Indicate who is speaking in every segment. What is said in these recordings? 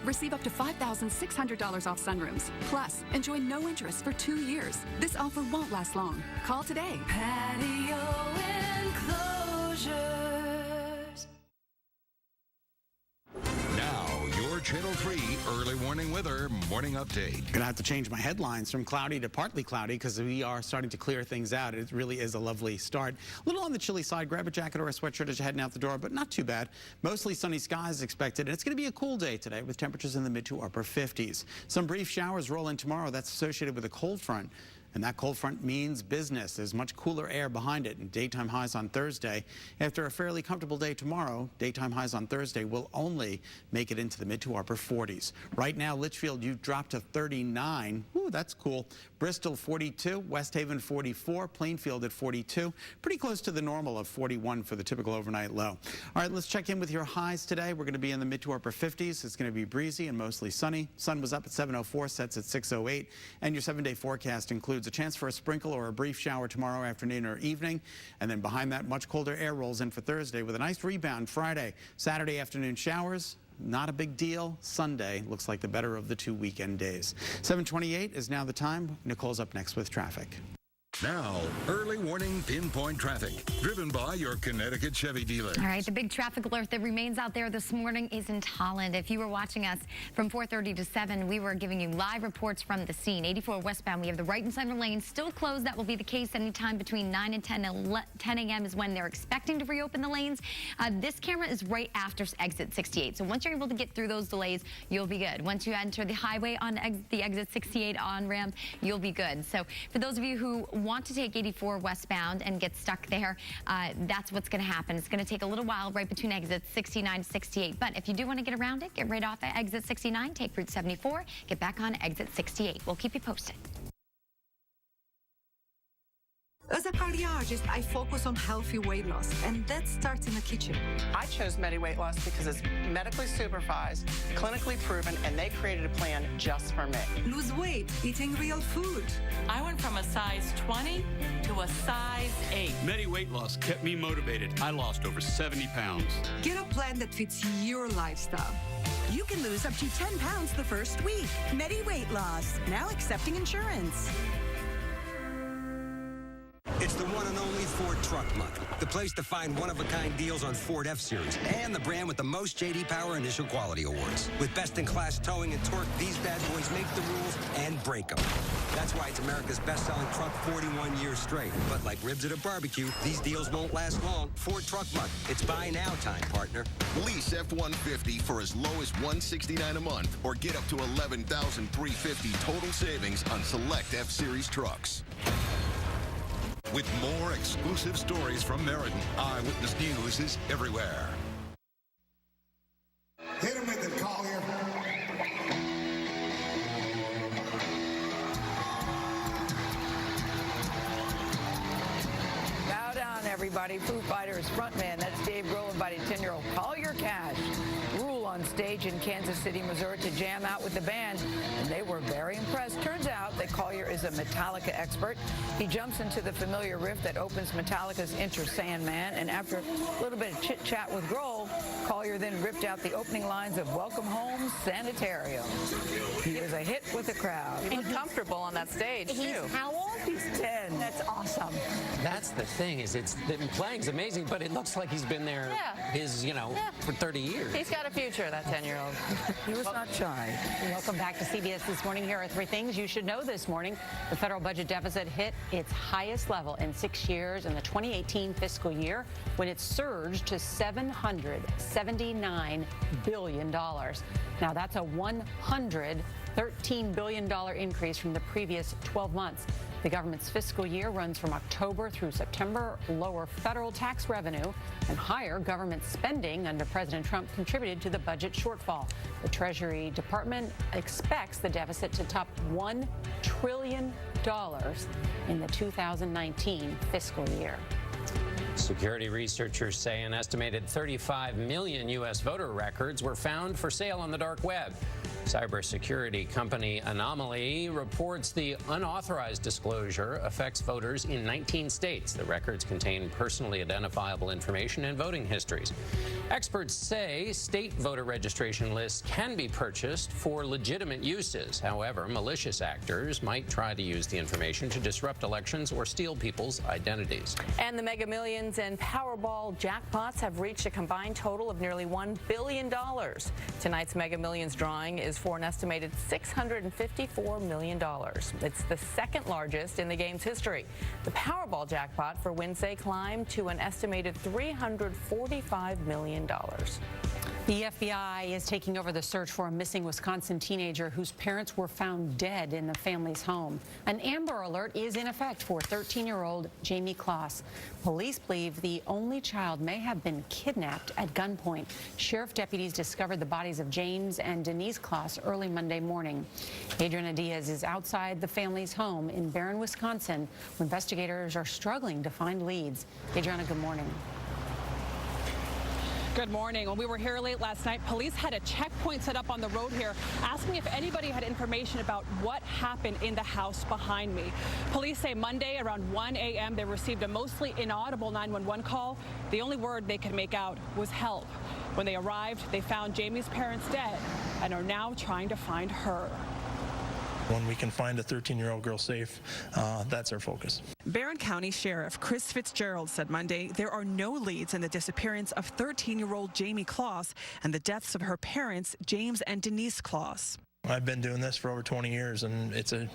Speaker 1: Receive up to $5,600 off sunrooms. Plus, enjoy no interest for 2 years. This offer won't last long. Call today.
Speaker 2: Patio Enclosures.
Speaker 3: Now, your Channel 3 early warning weather morning update.
Speaker 4: Gonna have to change my headlines from cloudy to partly cloudy because we are starting to clear things out. It really is a lovely start. A little on the chilly side. Grab a jacket or a sweatshirt as you're heading out the door, but not too bad. Mostly sunny skies expected, and it's going to be a cool day today with temperatures in the mid to upper 50s. Some brief showers roll in tomorrow. That's associated with a cold front. And that cold front means business. There's much cooler air behind it, and daytime highs on Thursday. After a fairly comfortable day tomorrow, daytime highs on Thursday will only make it into the mid to upper 40s. Right now, Litchfield, you've dropped to 39. Ooh, that's cool. Bristol, 42. West Haven, 44. Plainfield at 42. Pretty close to the normal of 41 for the typical overnight low. All right, let's check in with your highs today. We're going to be in the mid to upper 50s. It's going to be breezy and mostly sunny. Sun was up at 7:04, sets at 6:08. And your 7-day forecast includes a chance for a sprinkle or a brief shower tomorrow afternoon or evening. And then behind that, much colder air rolls in for Thursday with a nice rebound Friday. Saturday afternoon showers, not a big deal. Sunday looks like the better of the 2 weekend days. 7:28 is now the time. Nicole's up next with traffic.
Speaker 3: Now, early warning pinpoint traffic, driven by your Connecticut Chevy dealer.
Speaker 5: All right, the big traffic alert that remains out there this morning is in Tolland. If you were watching us from 4:30 to 7, we were giving you live reports from the scene. 84 westbound, we have the right and center lane still closed. That will be the case anytime between 9 and 10 a.m. is when they're expecting to reopen the lanes. This camera is right after exit 68. So once you're able to get through those delays, you'll be good. Once you enter the highway on the exit 68 on ramp, you'll be good. So for those of you who want to take 84 westbound and get stuck there, that's what's going to happen. It's going to take a little while right between exits 69 and 68. But if you do want to get around it, get right off at exit 69, take Route 74, get back on exit 68. We'll keep you posted.
Speaker 6: As a cardiologist, I focus on healthy weight loss, and that starts in the kitchen.
Speaker 7: I chose Medi Weight Loss because it's medically supervised, clinically proven, and they created a plan just for me.
Speaker 6: Lose weight, eating real food.
Speaker 8: I went from a size 20 to a size 8.
Speaker 9: Medi Weight Loss kept me motivated. I lost over 70 pounds.
Speaker 6: Get a plan that fits your lifestyle.
Speaker 10: You can lose up to 10 pounds the first week. Medi Weight Loss, now accepting insurance.
Speaker 11: It's the one and only Ford Truck Month, the place to find one-of-a-kind deals on Ford F-Series and the brand with the most J.D. Power Initial Quality Awards. With best-in-class towing and torque, these bad boys make the rules and break them. That's why it's America's best-selling truck 41 years straight. But like ribs at a barbecue, these deals won't last long. Ford Truck Month. It's buy now time, partner.
Speaker 12: Lease F-150 for as low as $169 a month or get up to $11,350 total savings on select F-Series trucks.
Speaker 3: With more exclusive stories from Meriden, Eyewitness News is everywhere.
Speaker 13: Hit him with it, Collier.
Speaker 14: Bow down, everybody. Foo Fighters frontman, that's Dave Grohl, invited 10-year-old Collier Cash. Rule on stage in Kansas City, Missouri to jam out with the band, and they were very impressed. Turns out that Collier is a Metallica expert. He jumps into the familiar riff that opens Metallica's Enter Sandman, and after a little bit of chit-chat with Grohl, Collier then ripped out the opening lines of Welcome Home, Sanitarium. He was a hit with the crowd.
Speaker 7: And comfortable on that stage, too.
Speaker 14: How old? He's 10.
Speaker 15: That's awesome. That's the thing, is the playing's amazing, but it looks like he's been there for 30 years.
Speaker 7: He's got a future, that 10-year-old.
Speaker 14: He was not shy.
Speaker 16: Welcome back to CBS This Morning. Here are 3 things you should know this morning. The federal budget deficit hit its highest level in 6 years in the 2018 fiscal year when it surged to $779 billion. Now, that's a $113 billion increase from the previous 12 months. The government's fiscal year runs from October through September. Lower federal tax revenue and higher government spending under President Trump contributed to the budget shortfall. The Treasury Department expects the deficit to top $1 trillion in the 2019 fiscal year.
Speaker 15: Security researchers say an estimated 35 million U.S. voter records were found for sale on the dark web. Cybersecurity company Anomaly reports the unauthorized disclosure affects voters in 19 states. The records contain personally identifiable information and voting histories. Experts say state voter registration lists can be purchased for legitimate uses. However, malicious actors might try to use the information to disrupt elections or steal people's identities.
Speaker 2: And the Mega Millions and Powerball jackpots have reached a combined total of nearly $1 billion. Tonight's Mega Millions drawing is for an estimated $654 million. It's the second largest in the game's history. The Powerball jackpot for Wednesday climbed to an estimated $345 million.
Speaker 16: The FBI is taking over the search for a missing Wisconsin teenager whose parents were found dead in the family's home. An Amber Alert is in effect for 13-year-old Jamie Kloss. Police believe the only child may have been kidnapped at gunpoint. Sheriff deputies discovered the bodies of James and Denise Kloss early Monday morning. Adriana Diaz is outside the family's home in Barron, Wisconsin, where investigators are struggling to find leads. Adriana, good morning.
Speaker 13: Good morning. When we were here late last night, police had a checkpoint set up on the road here, asking if anybody had information about what happened in the house behind me. Police say Monday around 1 a.m. they received a mostly inaudible 911 call. The only word they could make out was help. When they arrived, they found Jamie's parents dead and are now trying to find her.
Speaker 17: When we can find a 13-year-old girl safe, that's our focus.
Speaker 13: Barron County Sheriff Chris Fitzgerald said Monday there are no leads in the disappearance of 13-year-old Jamie Kloss and the deaths of her parents, James and Denise Kloss.
Speaker 17: I've been doing this for over 20 years, and it's a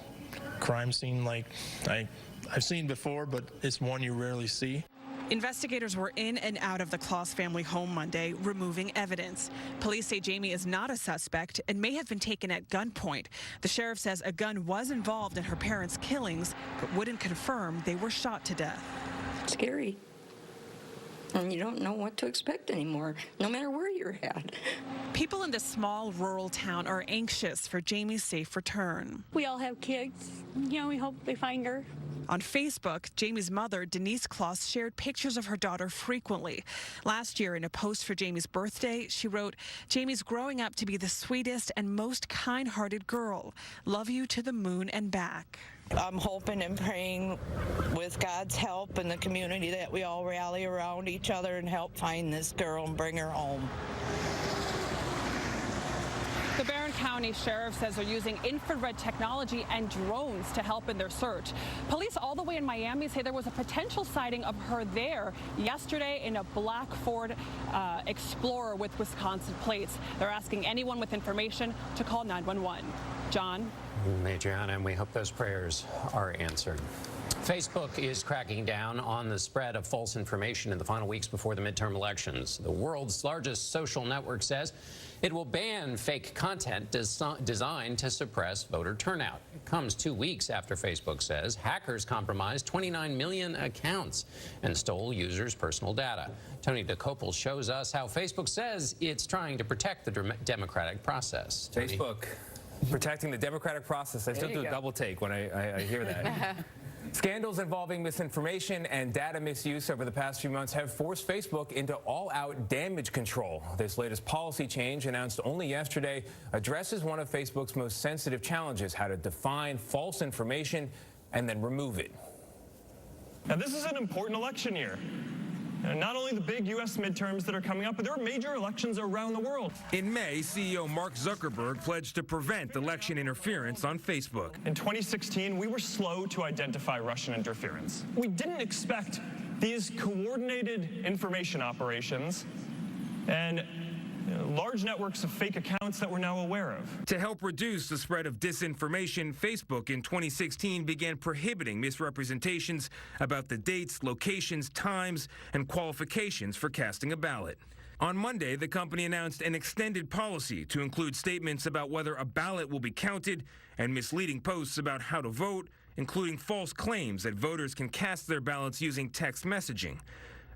Speaker 17: crime scene like I've seen before, but it's one you rarely see.
Speaker 13: Investigators were in and out of the Kloss family home Monday, removing evidence. Police say Jamie is not a suspect and may have been taken at gunpoint. The sheriff says a gun was involved in her parents' killings, but wouldn't confirm they were shot to death.
Speaker 18: Scary. And you don't know what to expect anymore, no matter where you're at.
Speaker 13: People in this small rural town are anxious for Jamie's safe return.
Speaker 19: We all have kids. You know, we hope they find her.
Speaker 13: On Facebook, Jamie's mother, Denise Kloss, shared pictures of her daughter frequently. Last year, in a post for Jamie's birthday, she wrote, "Jamie's growing up to be the sweetest and most kind-hearted girl. Love you to the moon and back."
Speaker 20: I'm hoping and praying with God's help and the community that we all rally around each other and help find this girl and bring her home.
Speaker 13: The Barron County Sheriff says they're using infrared technology and drones to help in their search. Police all the way in Miami say there was a potential sighting of her there yesterday in a black Ford Explorer with Wisconsin plates. They're asking anyone with information to call 911. John?
Speaker 15: Adriana, and we hope those prayers are answered. Facebook is cracking down on the spread of false information in the final weeks before the midterm elections. The world's largest social network says it will ban fake content designed to suppress voter turnout. It comes 2 weeks after Facebook says hackers compromised 29 million accounts and stole users' personal data. Tony DeCopel shows us how Facebook says it's trying to protect the democratic process. Tony?
Speaker 21: Facebook protecting the democratic process. I still do a double take when I hear that. Scandals involving misinformation and data misuse over the past few months have forced Facebook into all-out damage control. This latest policy change, announced only yesterday, addresses one of Facebook's most sensitive challenges: how to define false information and then remove it.
Speaker 22: Now, this is an important election year. Not only the big U.S. midterms that are coming up, but there are major elections around the world.
Speaker 23: In May, CEO Mark Zuckerberg pledged to prevent election interference on Facebook.
Speaker 22: In 2016, we were slow to identify Russian interference. We didn't expect these coordinated information operations and large networks of fake accounts that we're now aware of.
Speaker 23: To help reduce the spread of disinformation, Facebook in 2016 began prohibiting misrepresentations about the dates, locations, times, and qualifications for casting a ballot. On Monday, the company announced an extended policy to include statements about whether a ballot will be counted and misleading posts about how to vote, including false claims that voters can cast their ballots using text messaging.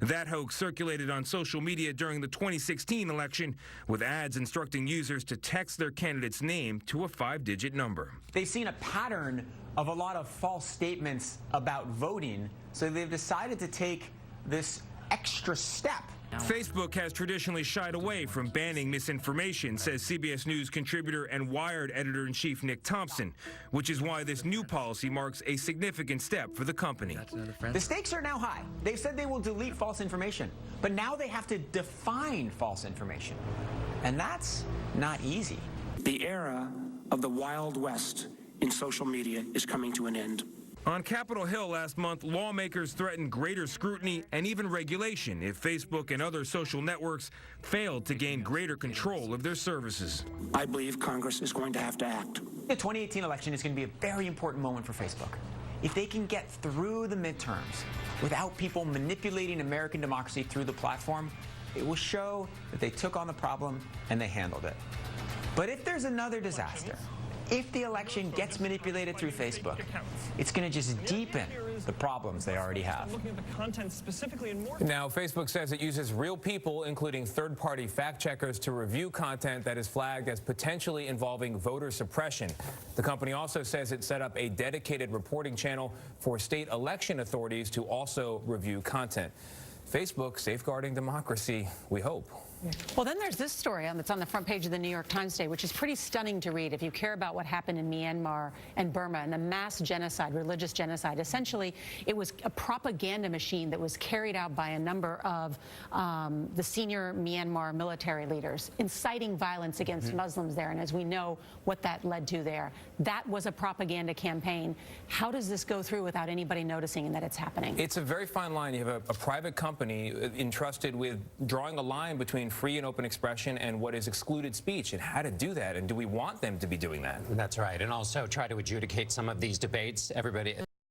Speaker 23: That hoax circulated on social media during the 2016 election, with ads instructing users to text their candidate's name to a 5-digit number.
Speaker 24: They've seen a pattern of a lot of false statements about voting, so they've decided to take this extra step
Speaker 23: Facebook has traditionally shied away from banning misinformation, says CBS News contributor and Wired editor-in-chief Nick Thompson, which is why this new policy marks a significant step for the company.
Speaker 24: The stakes are now high. They've said they will delete false information, but now they have to define false information. And that's not easy.
Speaker 1: The era of the Wild West in social media is coming to an end.
Speaker 23: On Capitol Hill last month, lawmakers threatened greater scrutiny and even regulation if Facebook and other social networks failed to gain greater control of their services.
Speaker 1: I believe Congress is going to have to act.
Speaker 24: The 2018 election is going to be a very important moment for Facebook. If they can get through the midterms without people manipulating American democracy through the platform, it will show that they took on the problem and they handled it. But if there's another disaster, if the election gets manipulated through Facebook, it's going to just deepen the problems they already have.
Speaker 21: Now, Facebook says it uses real people, including third-party fact-checkers, to review content that is flagged as potentially involving voter suppression. The company also says it set up a dedicated reporting channel for state election authorities to also review content. Facebook safeguarding democracy, we hope.
Speaker 16: Well, then there's this story that's on the front page of the New York Times today, which is pretty stunning to read if you care about what happened in Myanmar and Burma and the mass genocide, religious genocide. Essentially, it was a propaganda machine that was carried out by a number of the senior Myanmar military leaders, inciting violence against Muslims there. And as we know what that led to there, that was a propaganda campaign. How does this go through without anybody noticing that it's happening?
Speaker 21: It's a very fine line. You have a private company entrusted with drawing a line between free and open expression and what is excluded speech, and how to do that, and do we want them to be doing that?
Speaker 15: That's right, and also try to adjudicate some of these debates. Everybody